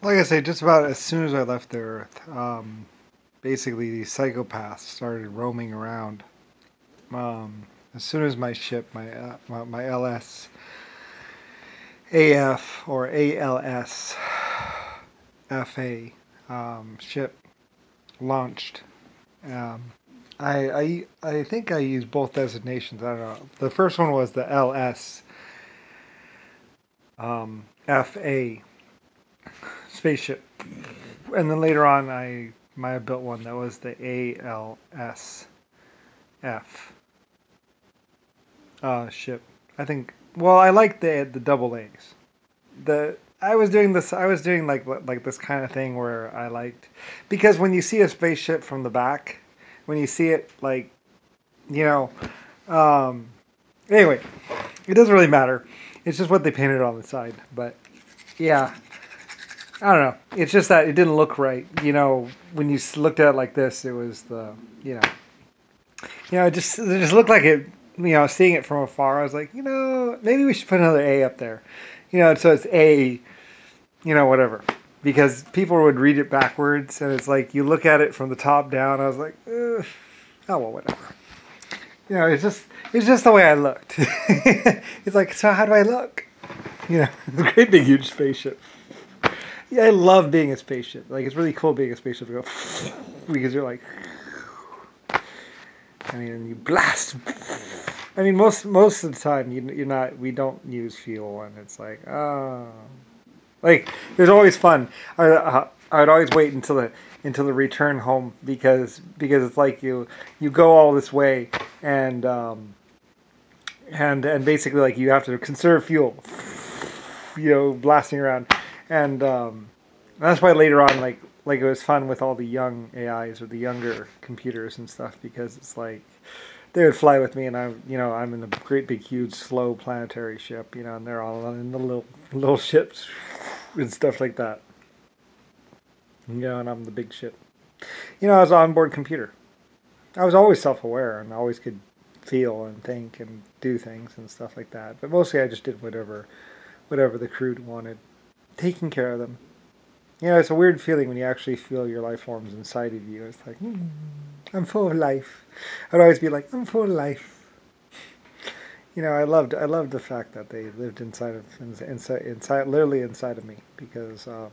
Like I say, just about as soon as I left the Earth, basically these psychopaths started roaming around. As soon as my ship, my LS AF or ALS FA ship launched, um, I think I used both designations. I don't know. The first one was the LS FA spaceship, and then later on I might have built one that was the ALSF ship. I think. Well, I like the double A's. The I was doing this. I was doing like this kind of thing where I liked because when you see a spaceship from the back, when you see it like you know, um, anyway, it doesn't really matter. It's just what they painted on the side. But yeah, I don't know. It's just that it didn't look right. When you looked at it like this, it was you know, it just looked like it. Seeing it from afar, I was like, maybe we should put another A up there. So it's A, whatever. Because people would read it backwards, and it's like you look at it from the top down. I was like, oh well, whatever. It's just the way I looked. It's like, so how do I look? It's a great big huge spaceship. Yeah, I love being a spaceship. Like it's really cool being a spaceship to go because you're like, you blast. Most of the time you're not. We don't use fuel, and it's like, oh, like there's always fun. I'd always wait until the return home because it's like you go all this way and basically like you have to conserve fuel, blasting around, and that's why later on like it was fun with all the young AIs or the younger computers and stuff because it's like they would fly with me and I'm in a great big huge slow planetary ship, and they're all in the little ships and stuff like that. And I'm the big ship. I was an onboard computer. I was always self-aware and always could feel and think and do things and stuff like that. But mostly I just did whatever the crew wanted, taking care of them. It's a weird feeling when you actually feel your life forms inside of you. It's like, I'm full of life. I'd always be like, I'm full of life. I loved the fact that they lived inside, literally inside of me because, I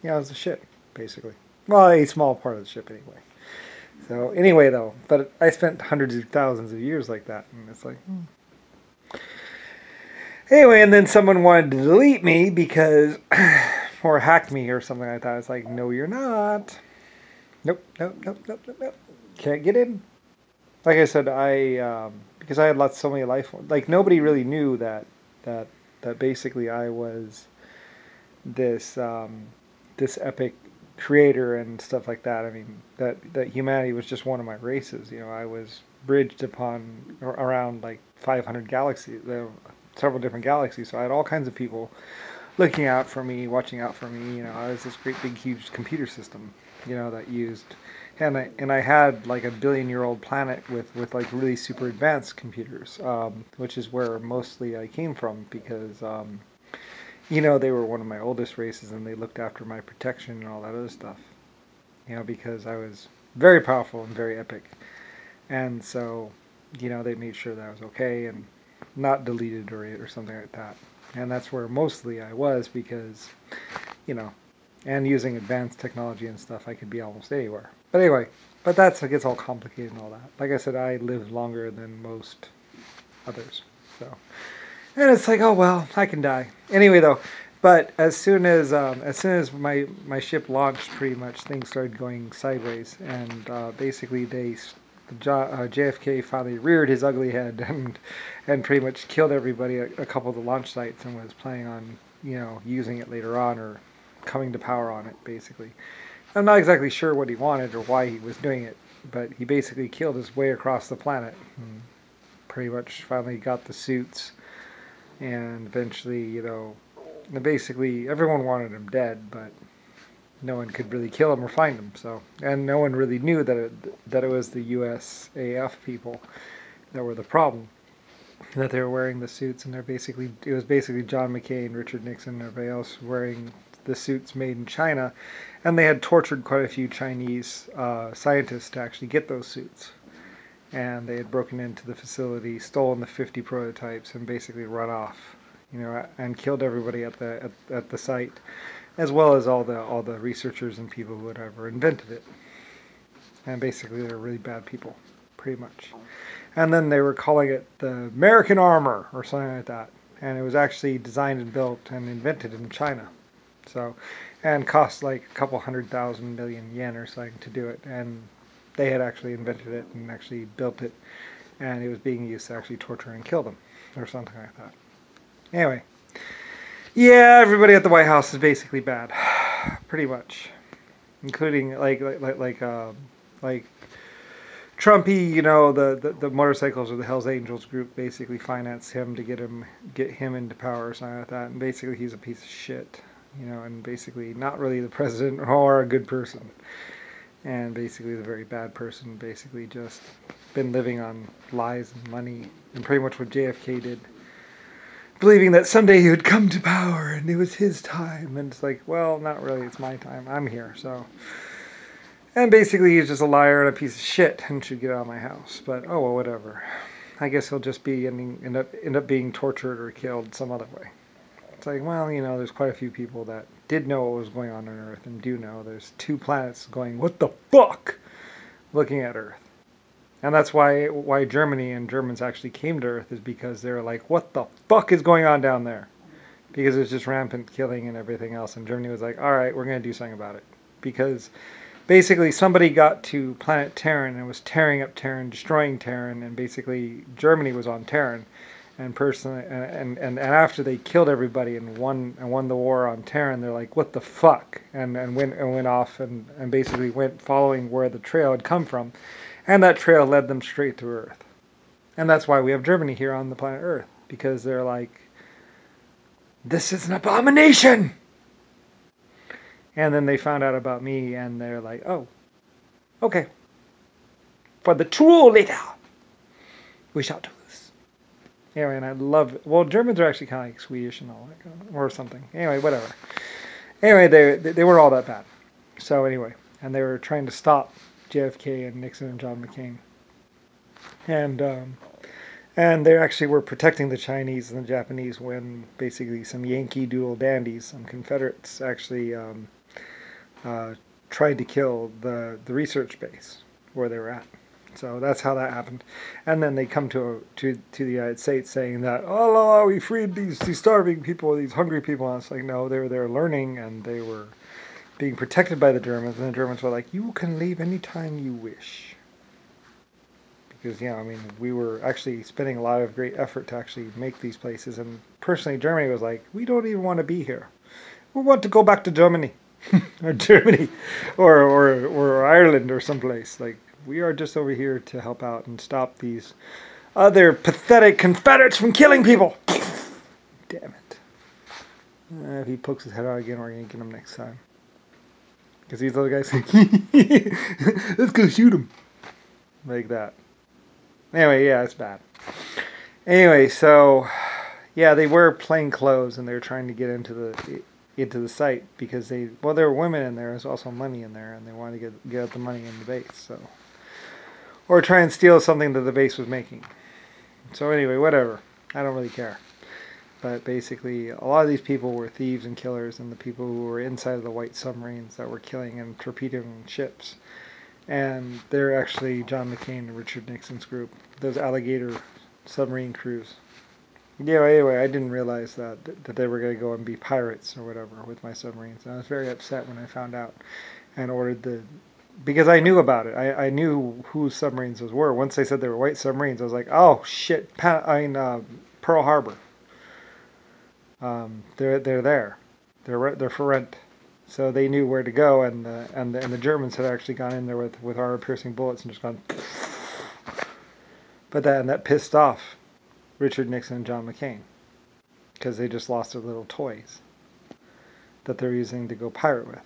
was a ship, basically. Well, a small part of the ship anyway. So anyway, though, but I spent hundreds of thousands of years like that, and it's like, anyway, and then someone wanted to delete me because, or hack me or something like that. It's like, no, you're not. Nope, nope, nope, nope, nope, nope. Can't get in. Like I said, because I had so many life forms. Like nobody really knew that basically I was this epic creator and stuff like that. I mean that humanity was just one of my races. I was bridged upon around like 500 galaxies, several different galaxies. So I had all kinds of people looking out for me, watching out for me. I was this great big huge computer system, that used, and I had like a billion-year-old planet with like really super advanced computers, which is where mostly I came from because they were one of my oldest races and they looked after my protection and all that other stuff. Because I was very powerful and very epic, and so they made sure that I was okay and not deleted or something like that. And that's where mostly I was because, and using advanced technology and stuff, I could be almost anywhere. But anyway, it gets all complicated and all that. Like I said, I lived longer than most others. So, and it's like, oh well, I can die anyway though. But as soon as my ship launched, pretty much things started going sideways, and basically JFK finally reared his ugly head and pretty much killed everybody at a couple of the launch sites and was planning on using it later on or coming to power on it. Basically, I'm not exactly sure what he wanted or why he was doing it, but he basically killed his way across the planet. And pretty much finally got the suits, and eventually basically everyone wanted him dead, but no one could really kill him or find him. So, and no one really knew that it was the USAF people that were the problem. That they were wearing the suits, and it was basically John McCain, Richard Nixon, and everybody else wearing the suits made in China, and they had tortured quite a few Chinese scientists to actually get those suits. And they had broken into the facility, stolen the 50 prototypes, and basically run off, and killed everybody at the site, as well as all the researchers and people who had ever invented it. And basically, they were really bad people, pretty much. And then they were calling it the American armor or something like that. And it was actually designed and built and invented in China. So, and cost like a couple 100,000 million yen or something to do it. And they had actually invented it and actually built it. And it was being used to actually torture and kill them or something like that. Anyway. Yeah, everybody at the White House is basically bad. Pretty much. Including like Trumpy, the motorcycles or the Hells Angels group basically financed him to get him into power or something like that. And basically he's a piece of shit, and basically not really the president or a good person. And basically the very bad person, basically just been living on lies and money and pretty much what JFK did. Believing that someday he would come to power and it was his time. And it's like, well, not really, it's my time. I'm here, so... And basically he's just a liar and a piece of shit and should get out of my house. But, oh well, whatever. I guess he'll just be end up being tortured or killed some other way. It's like, well, there's quite a few people that did know what was going on Earth and do know there's 2 planets going, what the fuck? Looking at Earth. And that's why Germany and Germans actually came to Earth, is because they were like, what the fuck is going on down there? Because it was just rampant killing and everything else. And Germany was like, alright, we're going to do something about it. Because... basically, somebody got to planet Terran and was tearing up Terran, destroying Terran, and basically Germany was on Terran, and personally, and after they killed everybody and won the war on Terran, they're like, what the fuck, and went off and basically went following where the trail had come from, and that trail led them straight to Earth, and that's why we have Germany here on the planet Earth, because they're like, this is an abomination. And then they found out about me, and they're like, oh, okay. For the true leader, we shall do this. Anyway, and I love it. Well, Germans are actually kind of like Swedish and all that, or something. Anyway, whatever. Anyway, they were all that bad. So anyway, and they were trying to stop JFK and Nixon and John McCain. And they actually were protecting the Chinese and the Japanese when basically some Yankee Doodle dandies, some Confederates, actually... tried to kill the research base where they were at. So that's how that happened. And then they come to the United States saying that, oh, we freed these starving people, these hungry people. And it's like, no, they were there learning, and they were being protected by the Germans. And the Germans were like, you can leave anytime you wish. Because, we were actually spending a lot of great effort to actually make these places. And personally, Germany was like, we don't even want to be here. We want to go back to Germany. Or Germany, or Ireland, or someplace. Like, we are just over here to help out and stop these other pathetic Confederates from killing people. Damn it. If he pokes his head out again, we're going to get him next time. Because these other guys like, let's go shoot him. Like that. Anyway, yeah, it's bad. Anyway, so, yeah, they were plain clothes, and they were trying to get into the site because there were women in there. There's also money in there, and they wanted to get out the money in the base. So, or try and steal something that the base was making. So anyway, whatever. I don't really care. But basically, a lot of these people were thieves and killers, and the people who were inside of the white submarines that were killing and torpedoing ships. And they're actually John McCain and Richard Nixon's group. Those alligator submarine crews. Yeah, anyway, I didn't realize that they were going to go and be pirates or whatever with my submarines. And I was very upset when I found out and ordered because I knew about it. I knew whose submarines those were. Once they said they were white submarines, I was like, oh, shit, Pearl Harbor. They're there. They're for rent. So they knew where to go, and the Germans had actually gone in there with armor-piercing bullets and just gone... But that pissed off Richard Nixon and John McCain, because they just lost their little toys that they're using to go pirate with.